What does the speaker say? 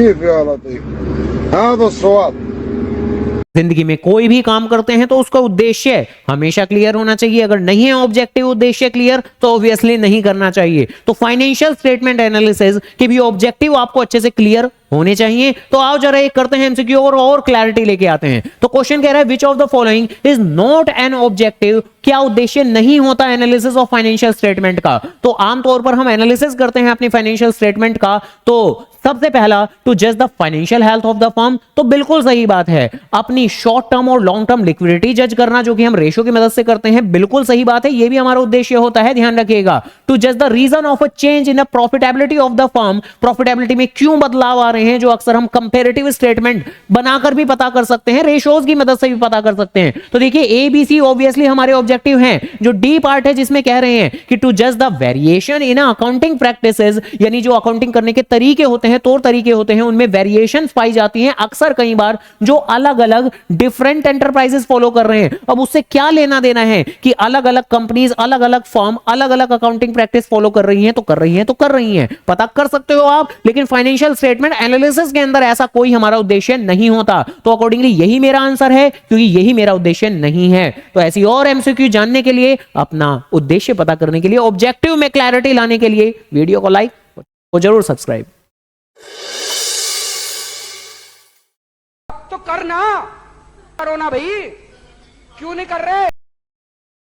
हालत है। हाँ तो स्वाद जिंदगी में कोई भी काम करते हैं तो उसका उद्देश्य हमेशा क्लियर होना चाहिए। अगर नहीं है ऑब्जेक्टिव उद्देश्य क्लियर तो ऑब्वियसली नहीं करना चाहिए। तो फाइनेंशियल स्टेटमेंट एनालिसिस के भी ऑब्जेक्टिव आपको अच्छे से क्लियर होने चाहिए। तो आओ जरा एक करते हैं एमसीक्यू और क्लैरिटी लेके आते हैं। तो क्वेश्चन कह रहा है which of the following is not an objective, क्या उद्देश्य नहीं होता एनालिसिस ऑफ फाइनेंशियल स्टेटमेंट का। तो आमतौर पर हम एनालिसिस करते हैं अपनी फाइनेंशियल स्टेटमेंट का, तो सबसे पहला टू जज the financial health of the firm, तो बिल्कुल सही बात है, अपनी शॉर्ट टर्म और लॉन्ग टर्म लिक्विडिटी जज करना, जो कि हम रेशियो की मदद से करते हैं, बिल्कुल सही बात है, ये भी हमारा उद्देश्य होता है, ध्यान रखिएगा। टू जज the reason of a change in the profitability of the firm, profitability में क्यों बदलाव आ रहे हैं, जो अक्सर हम कंपैरेटिव स्टेटमेंट बनाकर भी पता कर सकते हैं, रेशियोज की मदद से भी पता कर सकते हैं। तो देखिए ए बी सी ऑब्वियसली हमारे ऑब्जेक्टिव हैं। जो डी पार्ट है जिसमें कह रहे हैं कि टू जज the variation in accounting practices, यानी जो अकाउंटिंग करने के तरीके होते हैं, तौर तरीके होते हैं, उनमें वेरिएशंस पाई जाती हैं अक्सर कई बार, जो अलग अलग डिफरेंट एंटरप्राइजेस फॉलो कर रहे हैं। अब उससे क्या लेना देना है कि अलग अलग कंपनीज, अलग अलग फर्म अलग अलग अकाउंटिंग प्रैक्टिस फॉलो कर रही हैं, तो कर रही हैं तो कर रही हैं, पता कर सकते हो आप। लेकिन फाइनेंशियल स्टेटमेंट एनालिसिस के अंदर ऐसा कोई हमारा उद्देश्य नहीं होता। तो अकॉर्डिंगली यही मेरा आंसर है, क्योंकि यही मेरा उद्देश्य नहीं है। तो ऐसी और एमसीक्यू जानने के लिए, अपना उद्देश्य पता करने के लिए, ऑब्जेक्टिव में क्लैरिटी लाने के लिए वीडियो को लाइक और जरूर सब्सक्राइब तो करना, करो ना भाई, क्यों नहीं कर रहे।